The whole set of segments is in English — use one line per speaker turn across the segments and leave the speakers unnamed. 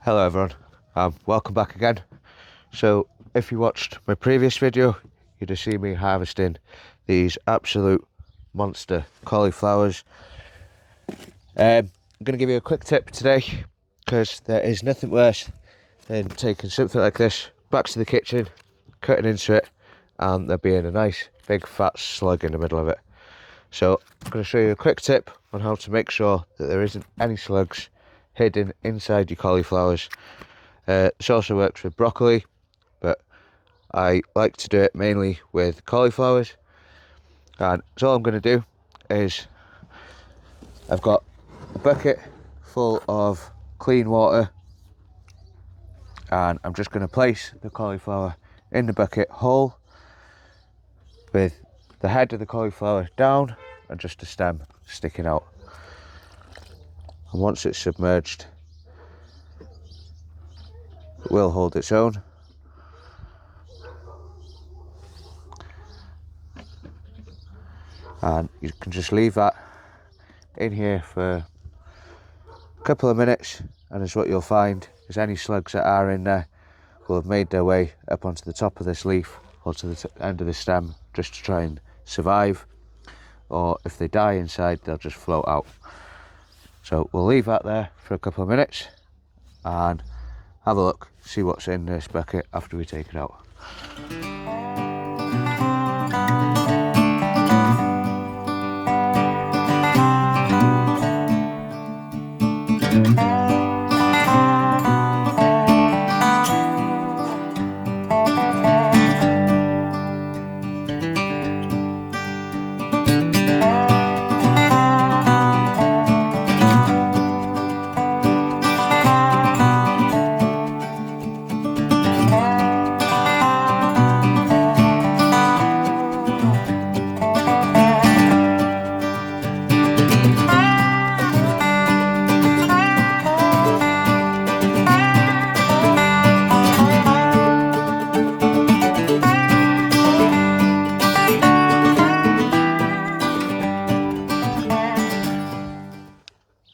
Hello everyone, welcome back again. So if you watched my previous video, you'd have seen me harvesting these absolute monster cauliflowers. I'm going to give you a quick tip today, because there is nothing worse than taking something like this back to the kitchen, cutting into it, and there being a nice big fat slug in the middle of it. So I'm going to show you a quick tip on how to make sure that there isn't any slugs hidden inside your cauliflowers. This also works with broccoli, but I like to do it mainly with cauliflowers. And so all I'm going to do is, I've got a bucket full of clean water, and I'm just going to place the cauliflower in the bucket whole, with the head of the cauliflower down and just the stem sticking out. And once it's submerged, it will hold its own. And you can just leave that in here for a couple of minutes, and as what you'll find is any slugs that are in there will have made their way up onto the top of this leaf or to the end of the stem, just to try and survive, or if they die inside they'll just float out. So we'll leave that there for a couple of minutes and have a look, see what's in this bucket after we take it out.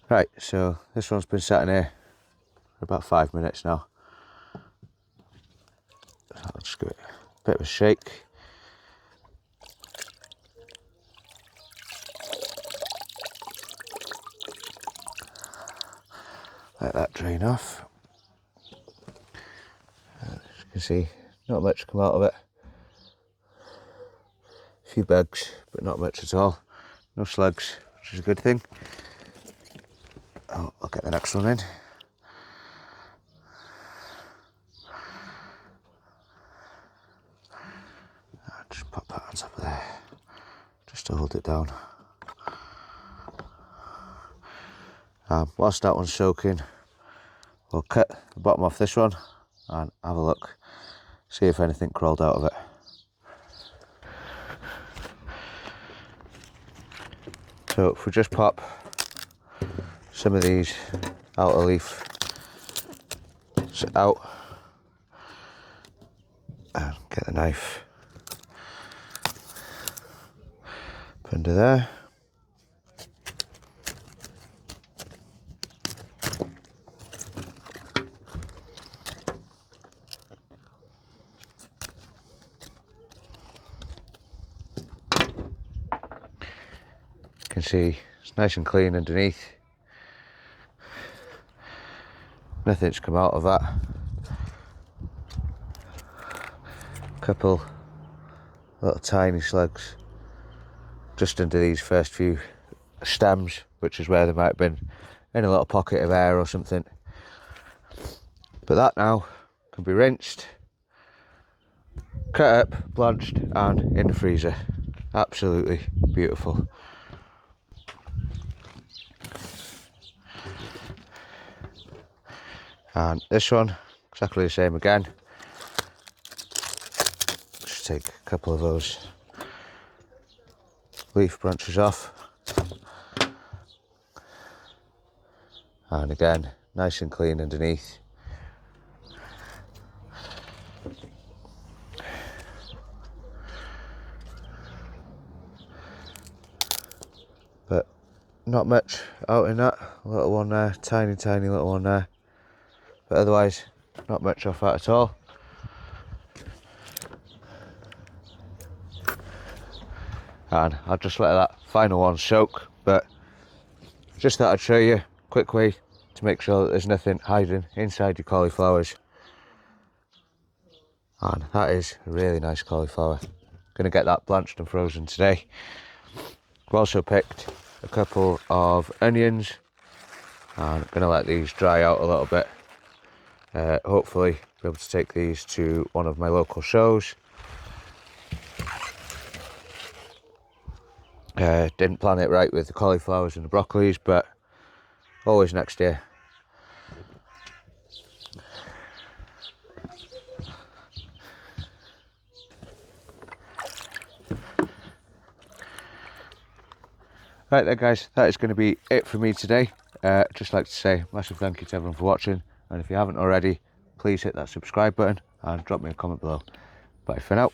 Right, so this one's been sat in here for about 5 minutes now. So I'll just give it a bit of a shake. Let that drain off. As you can see, not much come out of it. A few bugs, but not much at all. No slugs, which is a good thing. I'll get the next one in. I'll just pop that on top of there, just to hold it down. Whilst that one's soaking, we'll cut the bottom off this one and have a look, see if anything crawled out of it. So if we just pop some of these outer leaf out and get the knife up under there. You can see it's nice and clean underneath. Nothing's come out of that. A couple little tiny slugs just under these first few stems, which is where they might have been in a little pocket of air or something. But that now can be rinsed, cut up, blanched, and in the freezer. Absolutely beautiful. And this one, exactly the same again. Just take a couple of those leaf branches off. And again, nice and clean underneath. But not much out in that little one there, tiny little one there. but otherwise not much off that at all. And I'll just let that final one soak, but just thought I'd show you a quick way to make sure that there's nothing hiding inside your cauliflowers. And that is a really nice cauliflower. Gonna get that blanched and frozen today. I've also picked a couple of onions and I'm gonna let these dry out a little bit. Hopefully be able to take these to one of my local shows. Didn't plan it right with the cauliflowers and the broccolis, but always next year. Right then guys, that is going to be it for me today. Just like to say massive thank you to everyone for watching, and if you haven't already, please hit that subscribe button and drop me a comment below. Bye for now.